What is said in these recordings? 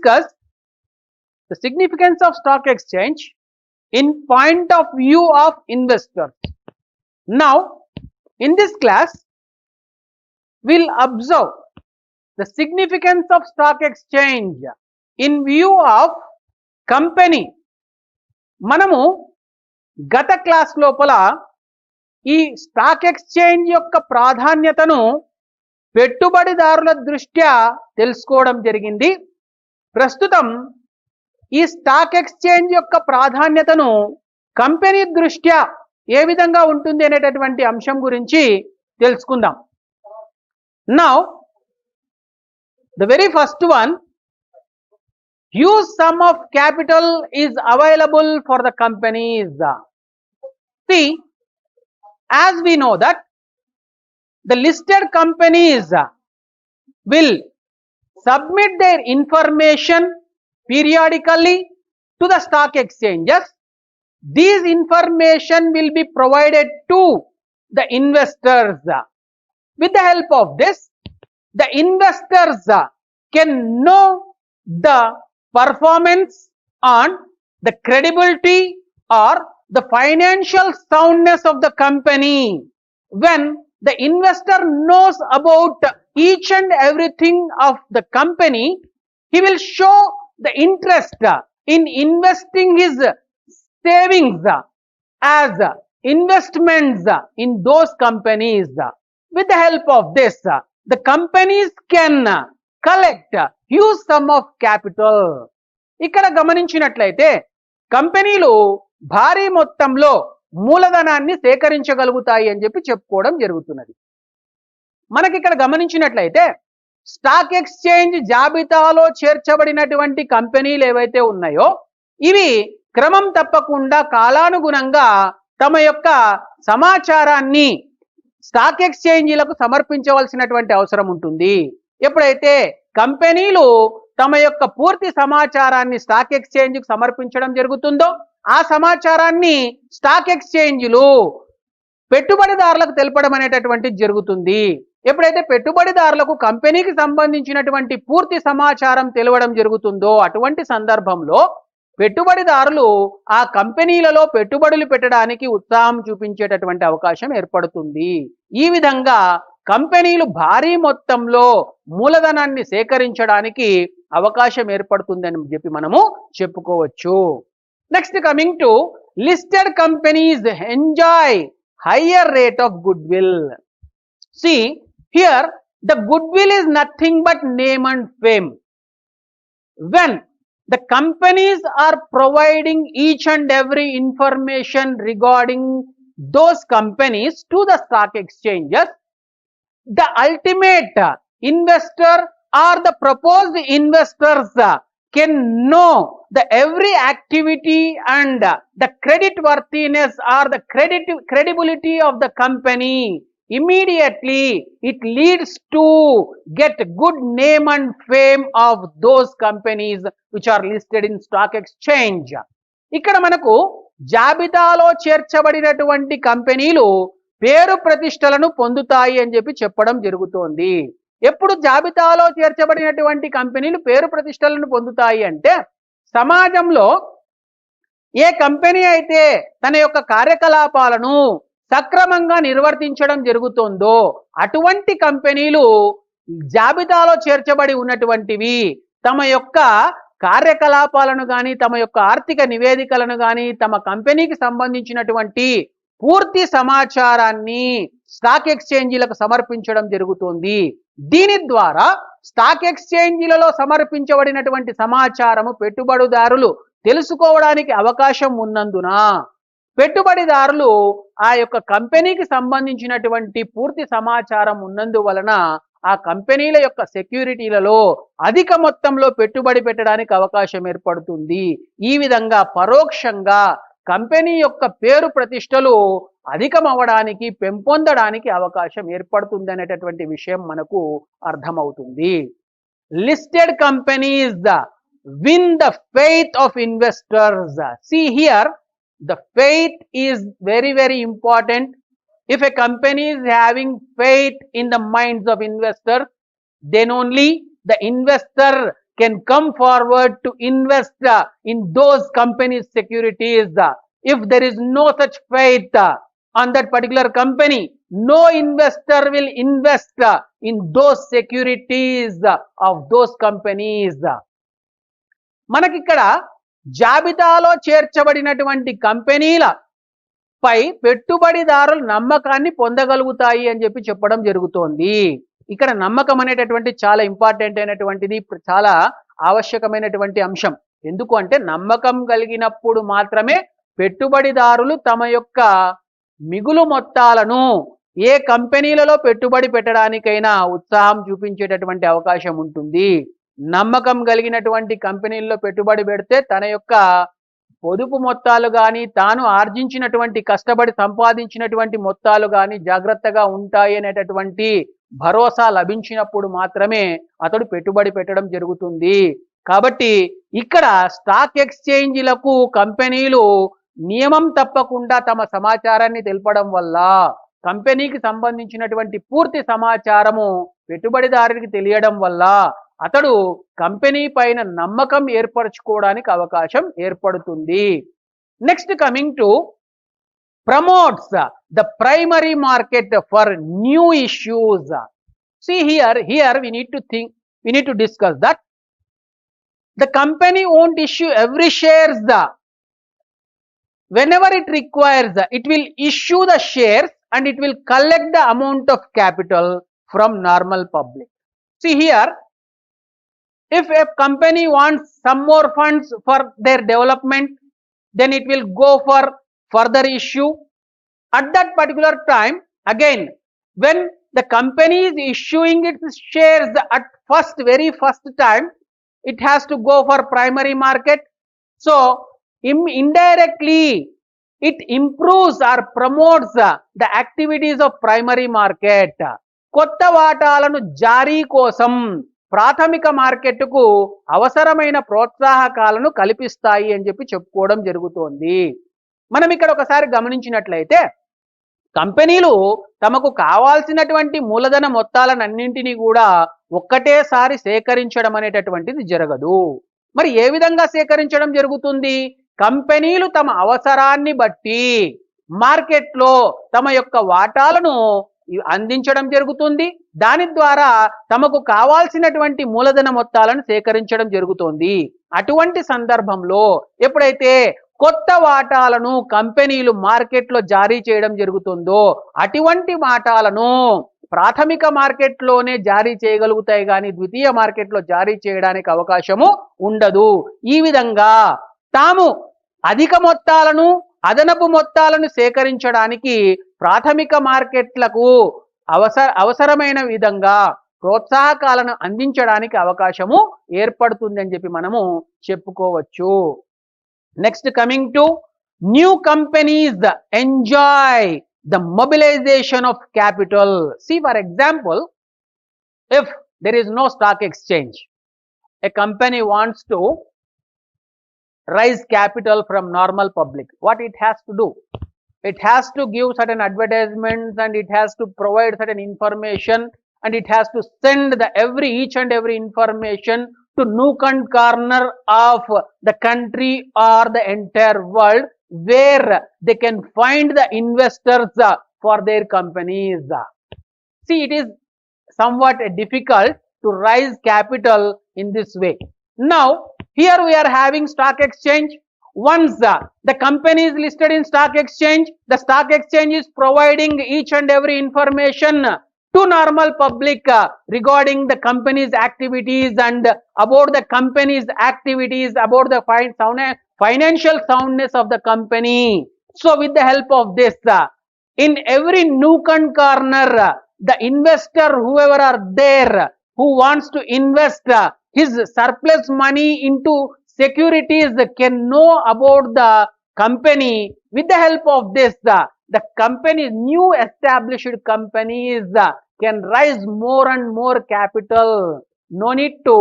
discuss the significance of stock exchange in point of view of investors. Now, in this class, we'll observe the significance of stock exchange in view of company. మనము గత class లోపల ఈ stock exchange యొక్క ప్రాధాన్యతను పెట్టుబడిదారుల దృష్ట్యా తెలుసుకోవడం జరిగింది. ప్రస్తుతం ఈ స్టాక్ ఎక్స్చేంజ్ యొక్క ప్రాధాన్యతను కంపెనీ దృష్ట్యా ఏ విధంగా ఉంటుంది అనేటటువంటి అంశం గురించి తెలుసుకుందాం. Now the very first one, huge sum of capital is available for the companies. See, as we know that the listed companies will submit their information periodically to the stock exchanges. These information will be provided to the investors. With the help of this, the investors can know the performance on the credibility or the financial soundness of the company. When the investor knows about each and everything of the company, he will show the interest in investing his savings as investments in those companies. With the help of this, the companies can collect huge sum of capital. ఇక్కడ గమనించినట్లయితే కంపెనీలు భారీ మొత్తంలో మూలధనాన్ని సేకరించగలుగుతాయి అని చెప్పి చెప్పుకోవడం జరుగుతున్నది. మనకి ఇక్కడ గమనించినట్లయితే స్టాక్ ఎక్స్చేంజ్ జాబితాలో చేర్చబడినటువంటి కంపెనీలు ఏవైతే ఉన్నాయో ఇవి క్రమం తప్పకుండా కాలానుగుణంగా తమ యొక్క సమాచారాన్ని స్టాక్ ఎక్స్చేంజీలకు సమర్పించవలసినటువంటి అవసరం ఉంటుంది. ఎప్పుడైతే కంపెనీలు తమ యొక్క పూర్తి సమాచారాన్ని స్టాక్ ఎక్స్చేంజ్కు సమర్పించడం జరుగుతుందో ఆ సమాచారాన్ని స్టాక్ ఎక్స్చేంజ్లు పెట్టుబడిదారులకు తెలపడం అనేటటువంటిది జరుగుతుంది. ఎప్పుడైతే పెట్టుబడిదారులకు కంపెనీకి సంబంధించినటువంటి పూర్తి సమాచారం తెలవడం జరుగుతుందో అటువంటి సందర్భంలో పెట్టుబడిదారులు ఆ కంపెనీలలో పెట్టుబడులు పెట్టడానికి ఉత్సాహం చూపించేటటువంటి అవకాశం ఏర్పడుతుంది. ఈ విధంగా కంపెనీలు భారీ మొత్తంలో మూలధనాన్ని సేకరించడానికి అవకాశం ఏర్పడుతుందని చెప్పి మనము చెప్పుకోవచ్చు. Next, coming to listed companies enjoy higher rate of good will. See, here the goodwill is nothing but name and fame. When the companies are providing each and every information regarding those companies to the stock exchanges, the ultimate investor or the proposed investors can know the every activity and the credit worthiness or the credibility of the company. Immediately it leads to get good name and fame of those companies which are listed in stock exchange. ఇక్కడ మనకు జాబితాలో చేర్చబడినటువంటి కంపెనీలు పేరు ప్రతిష్టలను పొందుతాయి అని చెప్పి చెప్పడం జరుగుతోంది. ఎప్పుడు జాబితాలో చేర్చబడినటువంటి కంపెనీలు పేరు ప్రతిష్టలను పొందుతాయి అంటే సమాజంలో ఏ కంపెనీ అయితే తన యొక్క కార్యకలాపాలను సక్రమంగా నిర్వర్తించడం జరుగుతుందో అటువంటి కంపెనీలు జాబితాలో చేర్చబడి ఉన్నటువంటివి తమ యొక్క కార్యకలాపాలను కానీ తమ యొక్క ఆర్థిక నివేదికలను కానీ తమ కంపెనీకి సంబంధించినటువంటి పూర్తి సమాచారాన్ని స్టాక్ ఎక్స్చేంజీలకు సమర్పించడం జరుగుతుంది. దీని ద్వారా స్టాక్ ఎక్స్చేంజీలలో సమర్పించబడినటువంటి సమాచారము పెట్టుబడిదారులు తెలుసుకోవడానికి అవకాశం ఉన్నందున పెట్టుబడిదారులు ఆ యొక్క కంపెనీకి సంబంధించినటువంటి పూర్తి సమాచారం ఉన్నందువలన ఆ కంపెనీల యొక్క సెక్యూరిటీలలో అధిక మొత్తంలో పెట్టుబడి పెట్టడానికి అవకాశం ఏర్పడుతుంది. ఈ విధంగా పరోక్షంగా కంపెనీ యొక్క పేరు ప్రతిష్టలు అధికమవడానికి పెంపొందడానికి అవకాశం ఏర్పడుతుంది అనేటటువంటి విషయం మనకు అర్థమవుతుంది. Listed companies win the faith of investors. See here, the faith is very, very important. If a company is having faith in the minds of investors, then only the investor can come forward to invest in those companies' securities. If there is no such faith on that particular company, no investor will invest in those securities of those companies. మనకిక్కడ జాబితాలో చేర్చబడినటువంటి కంపెనీల పై పెట్టుబడిదారులు నమ్మకాన్ని పొందగలుగుతాయి అని చెప్పడం జరుగుతోంది. ఇక్కడ నమ్మకం అనేటటువంటి చాలా ఇంపార్టెంట్ అయినటువంటిది, చాలా ఆవశ్యకమైనటువంటి అంశం. ఎందుకు అంటే నమ్మకం కలిగినప్పుడు మాత్రమే పెట్టుబడిదారులు తమ యొక్క మిగులు మొత్తాలను ఏ కంపెనీలలో పెట్టుబడి పెట్టడానికైనా ఉత్సాహం చూపించేటటువంటి అవకాశం ఉంటుంది. నమ్మకం కలిగినటువంటి కంపెనీల్లో పెట్టుబడి పెడితే తన యొక్క పొదుపు మొత్తాలు కానీ తాను ఆర్జించినటువంటి కష్టపడి సంపాదించినటువంటి మొత్తాలు కానీ జాగ్రత్తగా ఉంటాయి అనేటటువంటి భరోసా లభించినప్పుడు మాత్రమే అతడు పెట్టుబడి పెట్టడం జరుగుతుంది. కాబట్టి ఇక్కడ స్టాక్ ఎక్స్చేంజీలకు కంపెనీలు నియమం తప్పకుండా తమ సమాచారాన్ని తెలపడం వల్ల కంపెనీకి సంబంధించినటువంటి పూర్తి సమాచారము పెట్టుబడిదారునికి తెలియడం వల్ల అతడు కంపెనీ పైన నమ్మకం ఏర్పరచుకోవడానికి అవకాశం ఏర్పడుతుంది. Next coming to promotes the primary market for new issues. See here we need to discuss that the company won't issue every shares whenever it requires. It will issue the shares and it will collect the amount of capital from normal public. See here, if a company wants some more funds for their development, then it will go for further issue. At that particular time, again, when the company is issuing its shares at very first time, it has to go for primary market. So indirectly it improves or promotes the activities of primary market. కొత్త వాటాలను జారీ కోసం ప్రాథమిక మార్కెట్కు అవసరమైన ప్రోత్సాహకాలను కల్పిస్తాయి అని చెప్పుకోవడం జరుగుతోంది. మనం ఇక్కడ ఒకసారి గమనించినట్లయితే కంపెనీలు తమకు కావాల్సినటువంటి మూలధన మొత్తాలన్నింటినీ కూడా ఒక్కటేసారి సేకరించడం అనేటటువంటిది జరగదు. మరి ఏ విధంగా సేకరించడం జరుగుతుంది? కంపెనీలు తమ అవసరాన్ని బట్టి మార్కెట్లో తమ యొక్క వాటాలను అందించడం జరుగుతుంది. దాని ద్వారా తమకు కావాల్సినటువంటి మూలధన మొత్తాలను సేకరించడం జరుగుతుంది. అటువంటి సందర్భంలో ఎప్పుడైతే కొత్త వాటాలను కంపెనీలు మార్కెట్లో జారీ చేయడం జరుగుతుందో అటువంటి వాటాలను ప్రాథమిక మార్కెట్లోనే జారీ చేయగలుగుతాయి కానీ ద్వితీయ మార్కెట్లో జారీ చేయడానికి అవకాశము ఉండదు. ఈ విధంగా తాము అధిక మొత్తాలను అదనపు మొత్తాలను సేకరించడానికి ప్రాథమిక మార్కెట్లకు అవసరమైన విధంగా ప్రోత్సాహకాలను అందించడానికి అవకాశము ఏర్పడుతుంది అని మనము చెప్పుకోవచ్చు. Next coming to new companies enjoy the mobilization of capital. See, for example, if there is no stock exchange, a company wants to raise capital from normal public. What it has to do? It has to give certain advertisements and it has to provide certain information and it has to send each and every information to nook and corner of the country or the entire world where they can find the investors for their companies. See, it is somewhat difficult to raise capital in this way. Now, here we are having stock exchange. Once the company is listed in stock exchange, the stock exchange is providing each and every information to normal public regarding the company's activities and about the company's activities, about the financial soundness of the company. So with the help of this, in every nook and corner, the investor, whoever are there, who wants to invest his surplus money into securities, can know about the company. With the help of this, the companies, new established companies can raise more and more capital. No need to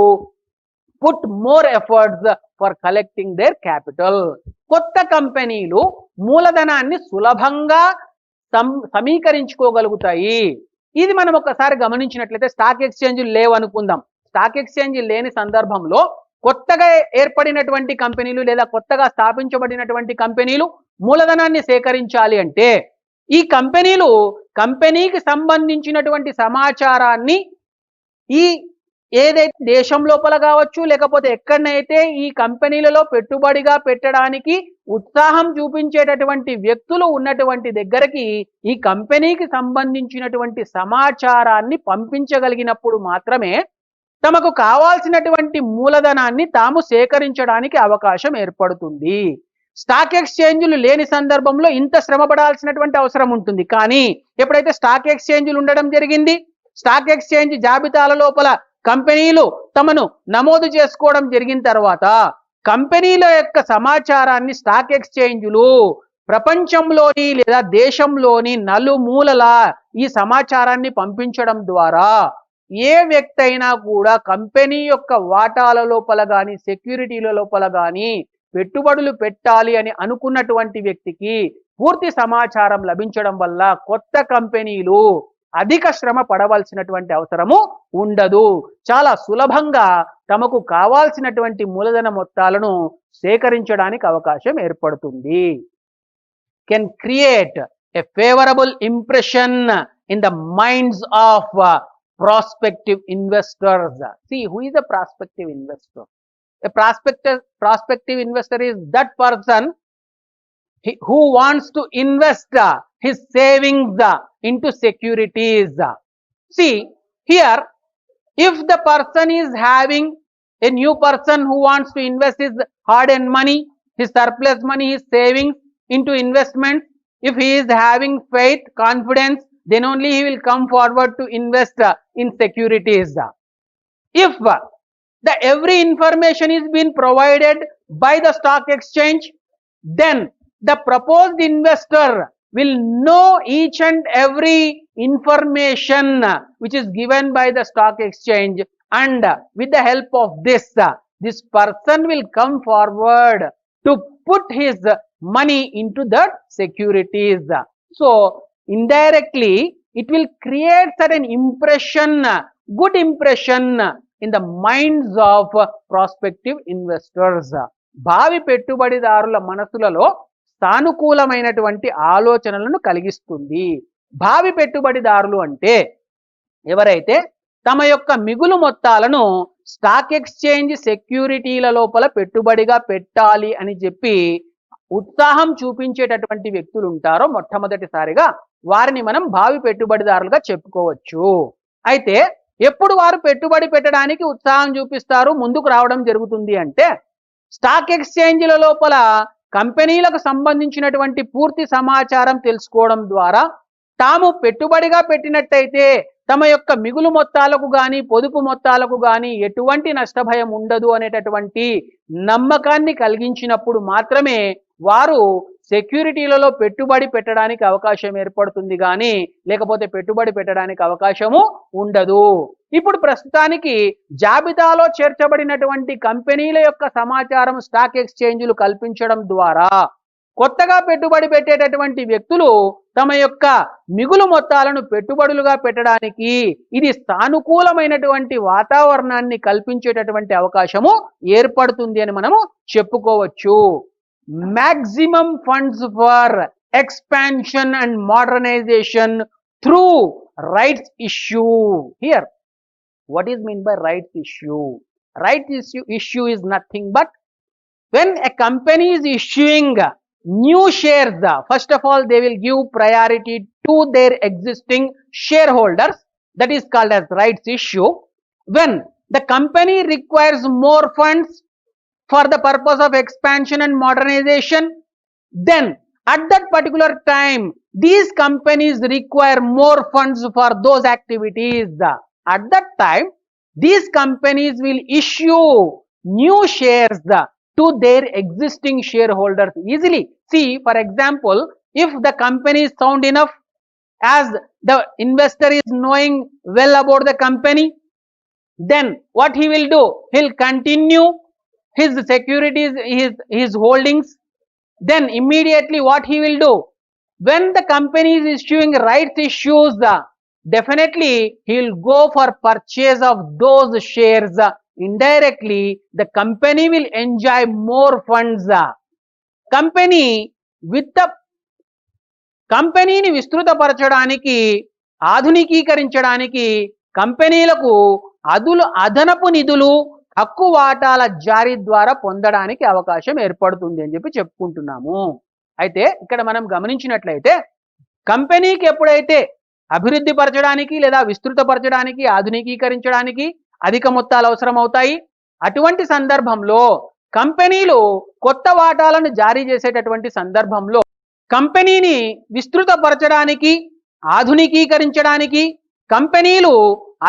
put more efforts for collecting their capital. కొత్త కంపెనీలు మూలధనాన్ని సులభంగా సమీకరించుకోగలుగుతాయి. ఇది మనం ఒకసారి గమనించినట్లయితే stock exchange లేవు అనుకుందాం. స్టాక్ ఎక్స్చేంజ్ లేని సందర్భంలో కొత్తగా ఏర్పడినటువంటి కంపెనీలు లేదా కొత్తగా స్థాపించబడినటువంటి కంపెనీలు మూలధనాన్ని సేకరించాలి అంటే ఈ కంపెనీకి సంబంధించినటువంటి సమాచారాన్ని ఈ ఏదైతే దేశం లోపల కావచ్చు లేకపోతే ఎక్కడనైతే ఈ కంపెనీలలో పెట్టుబడిగా పెట్టడానికి ఉత్సాహం చూపించేటటువంటి వ్యక్తులు ఉన్నటువంటి దగ్గరికి ఈ కంపెనీకి సంబంధించినటువంటి సమాచారాన్ని పంపించగలిగినప్పుడు మాత్రమే తమకు కావాల్సినటువంటి మూలధనాన్ని తాము సేకరించడానికి అవకాశం ఏర్పడుతుంది. స్టాక్ ఎక్స్చేంజ్లు లేని సందర్భంలో ఇంత శ్రమ పడాల్సినటువంటి అవసరం ఉంటుంది. కానీ ఎప్పుడైతే స్టాక్ ఎక్స్చేంజ్లు ఉండడం జరిగింది, స్టాక్ ఎక్స్చేంజ్ జాబితాల లోపల కంపెనీలు తమను నమోదు చేసుకోవడం జరిగిన తర్వాత కంపెనీల యొక్క సమాచారాన్ని స్టాక్ ఎక్స్చేంజ్లు ప్రపంచంలోని లేదా దేశంలోని నలుమూలల ఈ సమాచారాన్ని పంపించడం ద్వారా ఏ వ్యక్తి అయినా కూడా కంపెనీ యొక్క వాటాల లోపల కానీ సెక్యూరిటీల లోపల కానీ పెట్టుబడులు పెట్టాలి అని అనుకున్నటువంటి వ్యక్తికి పూర్తి సమాచారం లభించడం వల్ల కొత్త కంపెనీలు అధిక శ్రమ పడవలసినటువంటి అవసరము ఉండదు. చాలా సులభంగా తమకు కావాల్సినటువంటి మూలధన మొత్తాలను సేకరించడానికి అవకాశం ఏర్పడుతుంది. Can create a favourable impression in the minds of prospective investors. See, who is a prospective investor? A prospective investor is that person who wants to invest his savings into securities. See, here, if the person is having a new person who wants to invest his hard-earned money, his surplus money, his savings into investment, if he is having faith, confidence, then only he will come forward to invest in securities. If the every information is being provided by the stock exchange, then the proposed investor will know each and every information which is given by the stock exchange, and with the help of this person will come forward to put his money into the securities. So indirectly it will create certain impression, good impression in the minds of prospective investors. భావి పెట్టుబడిదారుల మనసులలో సానుకూలమైనటువంటి ఆలోచనలను కలిగిస్తుంది. భావి పెట్టుబడిదారులు అంటే ఎవరైతే తమ యొక్క మిగులు మొత్తాలను స్టాక్ ఎక్స్చేంజ్ సెక్యూరిటీల లోపల పెట్టుబడిగా పెట్టాలి అని చెప్పి ఉత్సాహం చూపించేటటువంటి వ్యక్తులు ఉంటారో మొట్టమొదటిసారిగా వారిని మనం భావి పెట్టుబడిదారులుగా చెప్పుకోవచ్చు. అయితే ఎప్పుడు వారు పెట్టుబడి పెట్టడానికి ఉత్సాహం చూపిస్తారు, ముందుకు రావడం జరుగుతుంది అంటే స్టాక్ ఎక్స్చేంజ్ల లోపల కంపెనీలకు సంబంధించినటువంటి పూర్తి సమాచారం తెలుసుకోవడం ద్వారా తాము పెట్టుబడిగా పెట్టినట్టయితే తమ యొక్క మిగులు మొత్తాలకు కానీ పొదుపు మొత్తాలకు కానీ ఎటువంటి నష్టభయం ఉండదు అనేటటువంటి నమ్మకాన్ని కలిగించినప్పుడు మాత్రమే వారు సెక్యూరిటీలలో పెట్టుబడి పెట్టడానికి అవకాశం ఏర్పడుతుంది కానీ లేకపోతే పెట్టుబడి పెట్టడానికి అవకాశము ఉండదు. ఇప్పుడు ప్రస్తుతానికి జాబితాలో చేర్చబడినటువంటి కంపెనీల యొక్క సమాచారం స్టాక్ ఎక్స్చేంజ్లు కల్పించడం ద్వారా కొత్తగా పెట్టుబడి పెట్టేటటువంటి వ్యక్తులు తమ యొక్క మిగులు మొత్తాలను పెట్టుబడులుగా పెట్టడానికి ఇది సానుకూలమైనటువంటి వాతావరణాన్ని కల్పించేటటువంటి అవకాశము ఏర్పడుతుంది అని మనము చెప్పుకోవచ్చు. maximum funds for expansion and modernization through rights issue. Here, what is meant by rights issue? Rights issue is nothing but when a company is issuing new shares, first of all they will give priority to their existing shareholders, that is called as rights issue. When the company requires more funds for the purpose of expansion and modernization, then at that particular time these companies require more funds for those activities. At that time these companies will issue new shares to their existing shareholders easily. See, for example, if the company is sound enough, as the investor is knowing well about the company, then what he will do, he'll continue his securities, his holdings. Then immediately what he will do, when the company is issuing rights issues, definitely he will go for purchase of those shares. Indirectly the company will enjoy more funds. Company విత్త కంపెనీని విస్తృతపరచడానికి, ఆధునికీకరించడానికి కంపెనీలకు అదనపు నిధులు హక్కు వాటాల జారీ ద్వారా పొందడానికి అవకాశం ఏర్పడుతుంది అని చెప్పి చెప్పుకుంటున్నాము. అయితే ఇక్కడ మనం గమనించినట్లయితే కంపెనీకి ఎప్పుడైతే అభివృద్ధి పరచడానికి లేదా విస్తృతపరచడానికి, ఆధునికీకరించడానికి అధిక మొత్తాలు అవసరం అవుతాయి. అటువంటి సందర్భంలో కంపెనీలు కొత్త వాటాలను జారీ చేసేటటువంటి సందర్భంలో కంపెనీని విస్తృతపరచడానికి, ఆధునికీకరించడానికి కంపెనీలు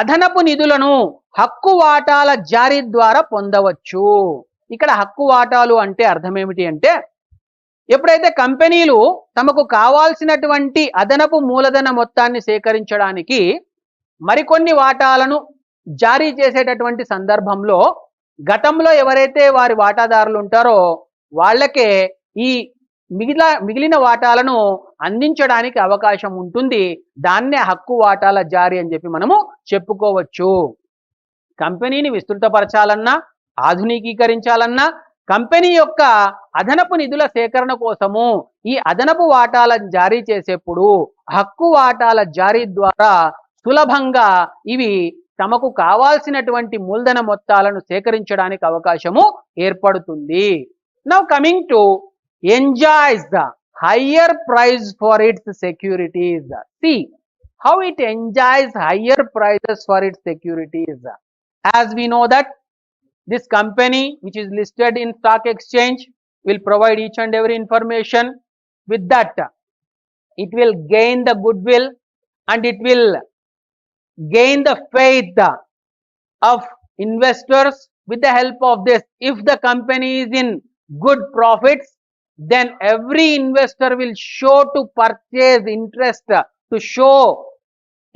అదనపు నిధులను హక్కు వాటాల జారీ ద్వారా పొందవచ్చు. ఇక్కడ హక్కు వాటాలు అంటే అర్థం ఏమిటి అంటే, ఎప్పుడైతే కంపెనీలు తమకు కావాల్సినటువంటి అదనపు మూలధన మొత్తాన్ని సేకరించడానికి మరికొన్ని వాటాలను జారీ చేసేటటువంటి సందర్భంలో గతంలో ఎవరైతే వారి వాటాదారులు ఉంటారో వాళ్ళకే ఈ మిగిలిన వాటాలను అందించడానికి అవకాశం ఉంటుంది. దాన్నే హక్కు వాటాల జారీ అని చెప్పి మనము చెప్పుకోవచ్చు. కంపెనీని విస్తృతపరచాలన్నా, ఆధునికీకరించాలన్నా కంపెనీ యొక్క అదనపు నిధుల సేకరణ కోసము ఈ అదనపు వాటాలను జారీ చేసేప్పుడు హక్కు వాటాల జారీ ద్వారా సులభంగా ఇవి తమకు కావాల్సినటువంటి మూలధన మొత్తాలను సేకరించడానికి అవకాశము ఏర్పడుతుంది. Now coming to enjoys the higher price for its securities. See how it enjoys higher prices for its securities. As we know that this company which is listed in stock exchange will provide each and every information. With that it will gain the goodwill and it will gain the faith of investors. With the help of this, if the company is in good profits, then every investor will show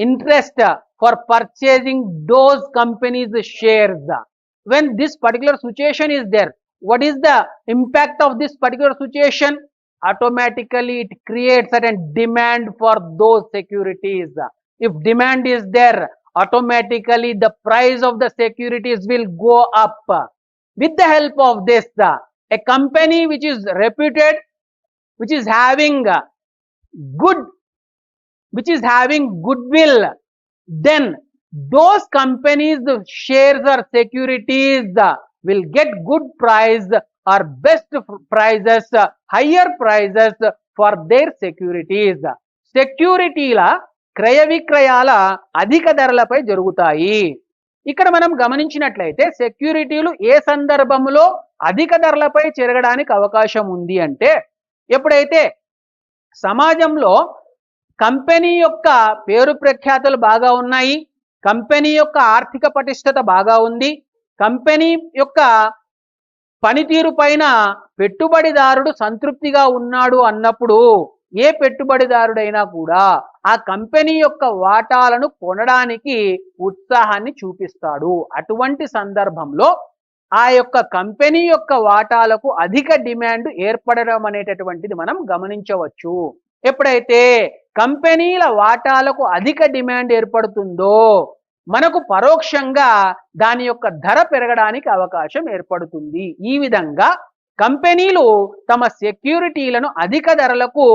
interest for purchasing those companies' shares. When this particular situation is there, what is the impact of this particular situation? Automatically it creates certain demand for those securities. If demand is there, automatically the price of the securities will go up. With the help of this, a company which is reputed, which is having goodwill, then those companies, the shares or securities will get good price or best prices, higher prices for their securities. సెక్యూరిటీల క్రయ విక్రయాల అధిక ధరలపై జరుగుతాయి. ఇక్కడ మనం గమనించినట్లయితే సెక్యూరిటీలు ఏ సందర్భంలో అధిక ధరలపై చెరగడానికి అవకాశం ఉంది అంటే, ఎప్పుడైతే సమాజంలో కంపెనీ యొక్క పేరు ప్రఖ్యాతులు బాగా ఉన్నాయి, కంపెనీ యొక్క ఆర్థిక పటిష్టత బాగా ఉంది, కంపెనీ యొక్క పనితీరు పైన పెట్టుబడిదారుడు సంతృప్తిగా ఉన్నాడు అన్నప్పుడు ఏ పెట్టుబడిదారుడైనా కూడా ఆ కంపెనీ యొక్క వాటాలను కొనడానికి ఉత్సాహాన్ని చూపిస్తాడు. అటువంటి సందర్భంలో ఆ యొక్క కంపెనీ యొక్క వాటాలకు అధిక డిమాండ్ ఏర్పడడం అనేటటువంటిది మనం గమనించవచ్చు. ఎప్పుడైతే కంపెనీల వాటాలకు అధిక డిమాండ్ ఏర్పడుతుందో మనకు పరోక్షంగా దాని యొక్క ధర పెరగడానికి అవకాశం ఏర్పడుతుంది. ఈ విధంగా కంపెనీలు తమ సెక్యూరిటీలను అధిక ధరలకు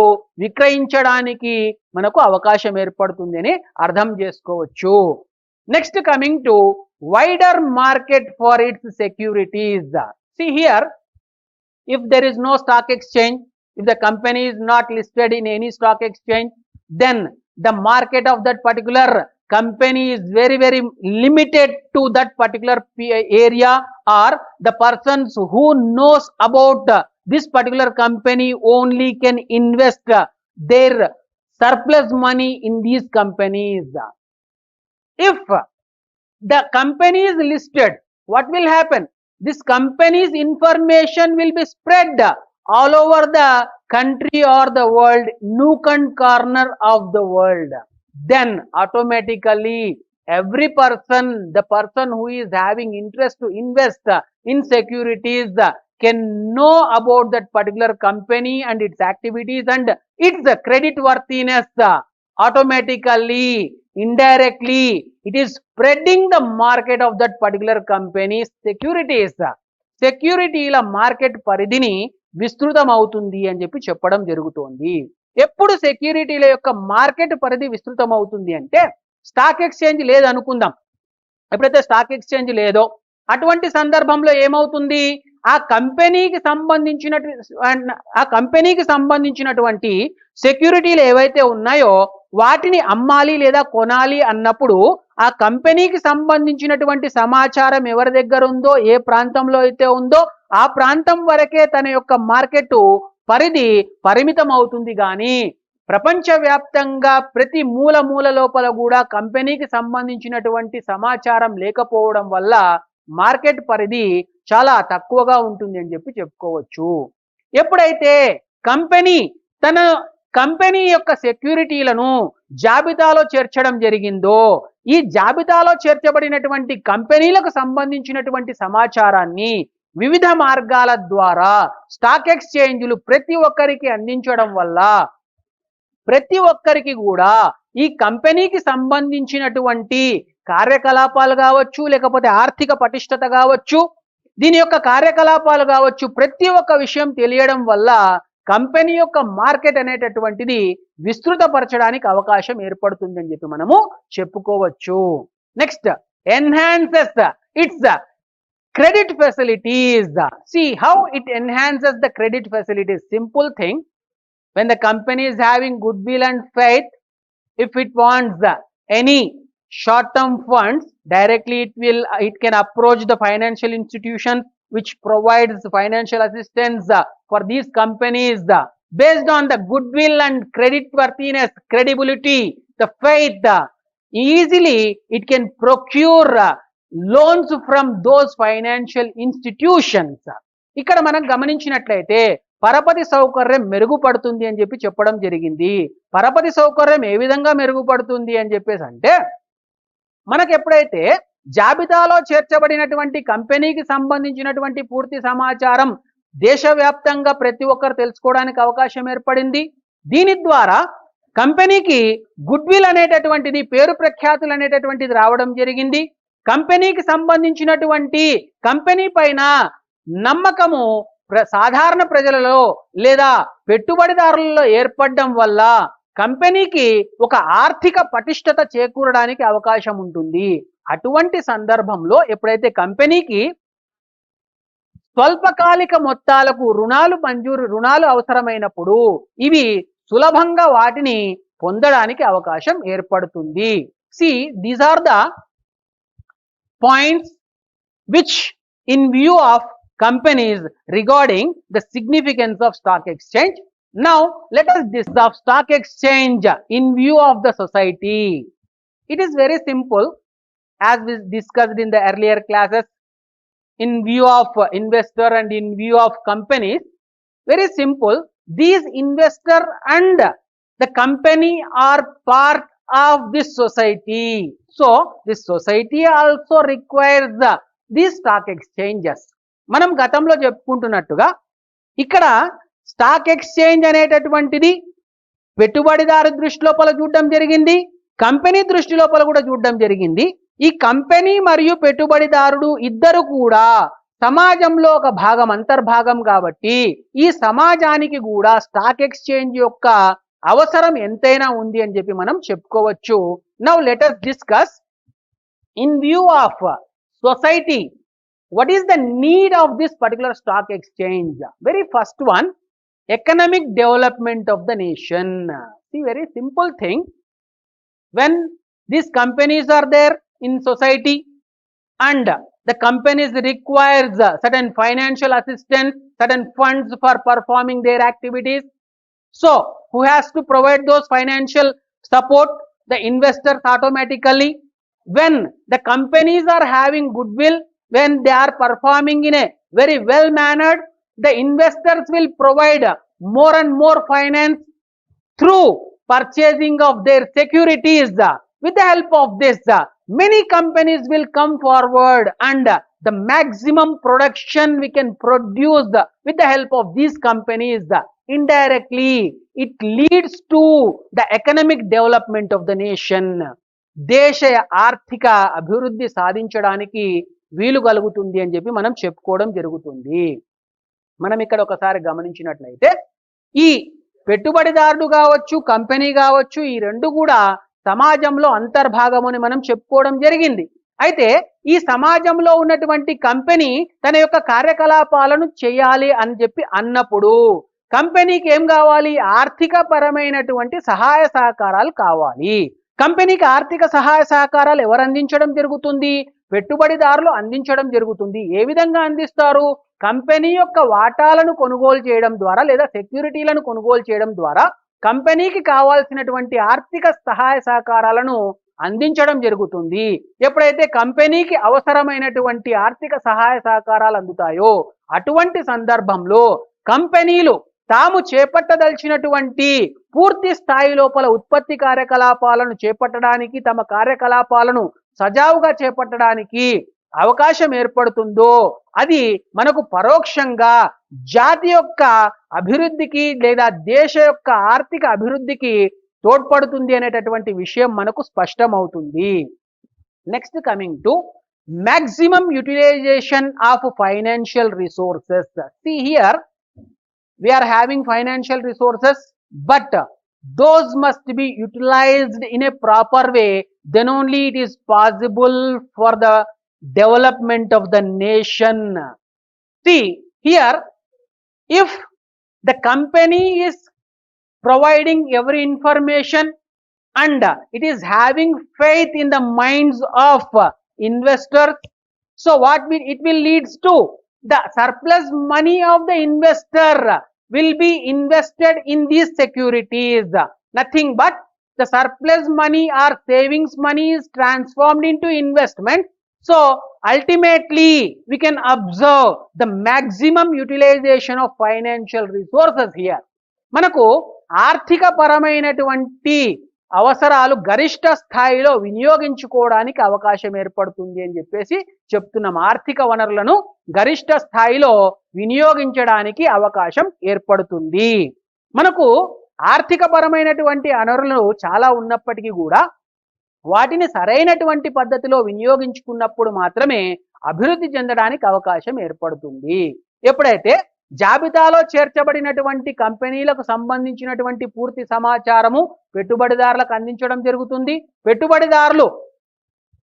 విక్రయించడానికి మనకు అవకాశం ఏర్పడుతుంది అని అర్థం చేసుకోవచ్చు. Next coming to wider market for it's securities. See here, if there is no stock exchange, if the company is not listed in any stock exchange, then the market of that particular company is very limited to that particular area, or the persons who knows about this particular company only can invest their surplus money in these companies. If the company is listed, what will happen? This company's information will be spread all over the country or the world, nook and corner of the world. Then automatically every person, the person who is having interest to invest in securities can know about that particular company and its activities and its credit worthiness. automatically, indirectly, it is spreading the market of that particular company's securities. సెక్యూరిటీల market పరిధిని విస్తృతం అవుతుంది అని చెప్పడం జరుగుతోంది. ఎప్పుడు సెక్యూరిటీల యొక్క మార్కెట్ పరిధి విస్తృతం అవుతుంది అంటే, స్టాక్ ఎక్స్చేంజ్ లేదనుకుందాం. ఎప్పుడైతే స్టాక్ ఎక్స్చేంజ్ లేదో అటువంటి సందర్భంలో ఏమవుతుంది, ఆ కంపెనీకి సంబంధించినటువంటి సెక్యూరిటీలు ఏవైతే ఉన్నాయో వాటిని అమ్మాలి లేదా కొనాలి అన్నప్పుడు ఆ కంపెనీకి సంబంధించినటువంటి సమాచారం ఎవరి దగ్గర ఉందో, ఏ ప్రాంతంలో అయితే ఉందో ఆ ప్రాంతం వరకే తన యొక్క మార్కెట్ పరిధి పరిమితం అవుతుంది. కానీ ప్రపంచవ్యాప్తంగా ప్రతి మూల లోపల కూడా కంపెనీకి సంబంధించినటువంటి సమాచారం లేకపోవడం వల్ల మార్కెట్ పరిధి చాలా తక్కువగా ఉంటుంది అని చెప్పుకోవచ్చు. ఎప్పుడైతే కంపెనీ యొక్క సెక్యూరిటీలను జాబితాలో చేర్చడం జరిగిందో, ఈ జాబితాలో చేర్చబడినటువంటి కంపెనీలకు సంబంధించినటువంటి సమాచారాన్ని వివిధ మార్గాల ద్వారా స్టాక్ ఎక్స్చేంజ్లు ప్రతి ఒక్కరికి అందించడం వల్ల ప్రతి ఒక్కరికి కూడా ఈ కంపెనీకి సంబంధించినటువంటి కార్యకలాపాలు కావచ్చు, లేకపోతే ఆర్థిక పటిష్టత కావచ్చు, దీని యొక్క కార్యకలాపాలు కావచ్చు, ప్రతి ఒక్క విషయం తెలియడం వల్ల కంపెనీ యొక్క మార్కెట్ అనేటటువంటిది విస్తృతపరచడానికి అవకాశం ఏర్పడుతుందని మనము చెప్పుకోవచ్చు. Next, enhances it's credit facilities. See how it enhances the credit facilities. Simple thing. When the company is having goodwill and faith, if it wants any short-term funds, directly it can approach the financial institution which provides financial assistance for these companies based on the goodwill and credit worthiness, credibility, the faith. Easily it can procure loans from those financial institutions. ఇక్కడ మనం గమనించినట్లయితే పరపతి సౌకర్యం మెరుగుపడుతుంది అని చెప్పడం జరిగింది. పరపతి సౌకర్యం ఏ విధంగా మెరుగుపడుతుంది అని అంటే, మనకు ఎప్పుడైతే జాబితాలో చేర్చబడినటువంటి కంపెనీకి సంబంధించినటువంటి పూర్తి సమాచారం దేశవ్యాప్తంగా ప్రతి ఒక్కరు తెలుసుకోవడానికి అవకాశం ఏర్పడింది. దీని ద్వారా కంపెనీకి గుడ్విల్ అనేటటువంటిది, పేరు ప్రఖ్యాతులు అనేటటువంటిది రావడం జరిగింది. కంపెనీకి సంబంధించినటువంటి కంపెనీ పైన నమ్మకము సాధారణ ప్రజలలో లేదా పెట్టుబడిదారులలో ఏర్పడడం వల్ల కంపెనీకి ఒక ఆర్థిక పటిష్టత చేకూరడానికి అవకాశం ఉంటుంది. అటువంటి సందర్భంలో ఎప్పుడైతే కంపెనీకి స్వల్పకాలిక మొత్తాలకు రుణాలు అవసరమైనప్పుడు ఇవి సులభంగా వాటిని పొందడానికి అవకాశం ఏర్పడుతుంది. See, these are the points which in view of companies regarding the significance of stock exchange. Now let us discuss stock exchange in view of the society. It is very simple, as we discussed in the earlier classes. In view of investor and in view of companies, very simple. These investor and the company are part of this society. So this society also requires these stock exchanges. మనం గతంలో చెప్పుకుంటున్నట్టుగా ఇక్కడ stock exchange అనేటటువంటిది పెట్టుబడిదారు దృష్టి లోపల చూడడం జరిగింది, company దృష్టి లోపల కూడా చూడడం జరిగింది. ఈ కంపెనీ మరియు పెట్టుబడిదారుడు ఇద్దరు కూడా సమాజంలో ఒక భాగం, అంతర్భాగం కాబట్టి ఈ సమాజానికి కూడా స్టాక్ ఎక్స్చేంజ్ యొక్క అవసరం ఎంతైనా ఉంది అని మనం చెప్పుకోవచ్చు. Now let us discuss in view of society, what is the need of this particular stock exchange? Very first one, economic development of the nation. See, very simple thing. When these companies are there in society and the companies requires certain financial assistance, certain funds for performing their activities, so who has to provide those financial support? The investors automatically. When the companies are having goodwill, when they are performing in a very well mannered, the investors will provide more and more finance through purchasing of their securities. With the help of this, many companies will come forward and the maximum production we can produce with the help of these companies. indirectly it leads to the economic development of the nation. దేశ ఆర్థిక అభివృద్ధి సాధించడానికి వీలు కలుగుతుంది అని చెప్పి మనం చెప్పుకోవడం జరుగుతుంది. మనం ఇక్కడ ఒకసారి గమనించినట్లయితే ఈ పెట్టుబడిదారుడు కావచ్చు, కంపెనీ కావచ్చు, ఈ రెండు కూడా సమాజంలో అంతర్భాగం అని మనం చెప్పుకోవడం జరిగింది. అయితే ఈ సమాజంలో ఉన్నటువంటి కంపెనీ తన యొక్క కార్యకలాపాలను చేయాలి అని చెప్పి అన్నప్పుడు కంపెనీకి ఏం కావాలి? ఆర్థిక పరమైనటువంటి సహాయ సహకారాలు కావాలి. కంపెనీకి ఆర్థిక సహాయ సహకారాలు ఎవరు అందించడం జరుగుతుంది? పెట్టుబడిదారులు అందించడం జరుగుతుంది. ఏ విధంగా అందిస్తారు? కంపెనీ యొక్క వాటాలను కొనుగోలు చేయడం ద్వారా లేదా సెక్యూరిటీలను కొనుగోలు చేయడం ద్వారా కంపెనీకి కావాల్సినటువంటి ఆర్థిక సహాయ సహకారాలను అందించడం జరుగుతుంది. ఎప్పుడైతే కంపెనీకి అవసరమైనటువంటి ఆర్థిక సహాయ సహకారాలు అందుతాయో అటువంటి సందర్భంలో కంపెనీలు తాము చేపట్టదలిచినటువంటి పూర్తి స్థాయి లోపల ఉత్పత్తి కార్యకలాపాలను చేపట్టడానికి, తమ కార్యకలాపాలను సజావుగా చేపట్టడానికి అవకాశం ఏర్పడుతుందో అది మనకు పరోక్షంగా జాతి యొక్క అభివృద్ధికి లేదా దేశ యొక్క ఆర్థిక అభివృద్ధికి తోడ్పడుతుంది అనేటటువంటి విషయం మనకు స్పష్టమవుతుంది. Next coming to maximum utilization of financial resources. See here, we are having financial resources, but those must be utilized in a proper way, then only it is possible for the development of the nation. See here, if the company is providing every information and it is having faith in the minds of investors, so it will leads to the surplus money of the investor will be invested in these securities. Nothing but the surplus money or savings money is transformed into investment. So ultimately we can observe the maximum utilization of financial resources here. మనకు ఆర్థిక పరమైనటువంటి అవసరాలు గరిష్ట స్థాయిలో వినియోగించుకోవడానికి అవకాశం ఏర్పడుతుంది అని చెప్పేసి చెప్తున్నాం. ఆర్థిక వనరులను గరిష్ట స్థాయిలో వినియోగించడానికి అవకాశం ఏర్పడుతుంది. మనకు ఆర్థిక పరమైనటువంటి వనరులు చాలా ఉన్నప్పటికీ కూడా వాటిని సరైనటువంటి పద్ధతిలో వినియోగించుకున్నప్పుడు మాత్రమే అభివృద్ధి చెందడానికి అవకాశం ఏర్పడుతుంది. ఎప్పుడైతే జాబితాలో చేర్చబడినటువంటి కంపెనీలకు సంబంధించినటువంటి పూర్తి సమాచారము పెట్టుబడిదారులకు అందించడం జరుగుతుంది. పెట్టుబడిదారులు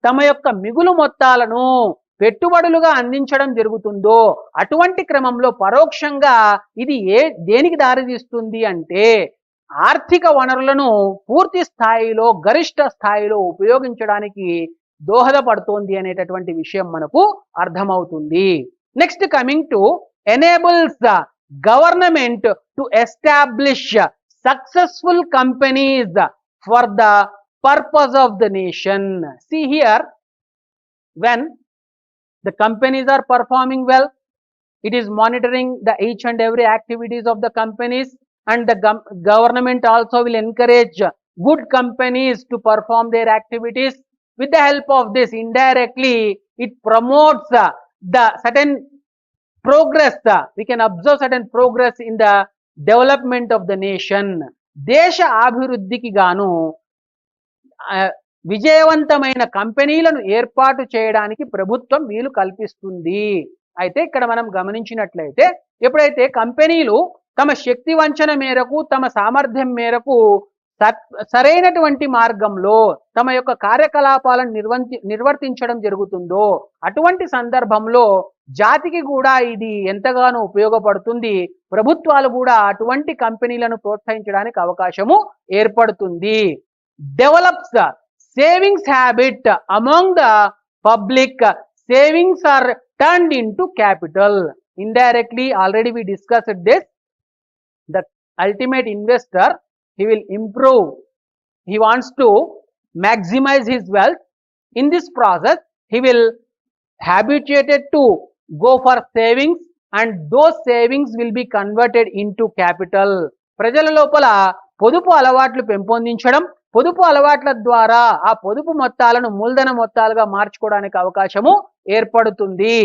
తమ యొక్క మిగులు మొత్తాలను పెట్టుబడులుగా అందించడం జరుగుతుందో అటువంటి క్రమంలో పరోక్షంగా ఇది దేనికి దారితీస్తుంది అంటే ఆర్థిక వనరులను పూర్తి స్థాయిలో గరిష్ట స్థాయిలో ఉపయోగించడానికి దోహదపడుతోంది అనేటటువంటి విషయం మనకు అర్థమవుతుంది. Next coming to enables the government to establish successful companies for the purpose of the nation. See here, when the companies are performing well, it is monitoring the each and every activities of the companies, and the government also will encourage good companies to perform their activities. With the help of this, indirectly it promotes the certain progress, we can observe certain progress in the development of the nation. దేశ అభివృద్ధికి గాను విజయవంతమైన కంపెనీలను ఏర్పాటు చేయడానికి ప్రభుత్వం వీలు కల్పిస్తుంది. అయితే ఇక్కడ మనం గమనించినట్లయితే ఎప్పుడైతే కంపెనీలు తమ శక్తి వంచన మేరకు తమ సామర్థ్యం మేరకు సరైనటువంటి మార్గంలో తమ యొక్క కార్యకలాపాలను నిర్వర్తించడం జరుగుతుందో అటువంటి సందర్భంలో జాతికి కూడా ఇది ఎంతగానో ఉపయోగపడుతుంది. ప్రభుత్వాలు కూడా అటువంటి కంపెనీలను ప్రోత్సహించడానికి అవకాశము ఏర్పడుతుంది. Develops savings habit among the public. Savings are turned into capital. Indirectly already we discussed this. The ultimate investor, he will improve, he wants to maximize his wealth. In this process he will habituated to go for savings, and those savings will be converted into capital. ప్రజల లోపల పొదుపు అలవాట్లు పెంపొందించడం, పొదుపు అలవాట్ల ద్వారా ఆ పొదుపు మొత్తాలను మూలధన మొత్తాలుగా మార్చుకోవడానికి అవకాశము ఏర్పడుతుంది.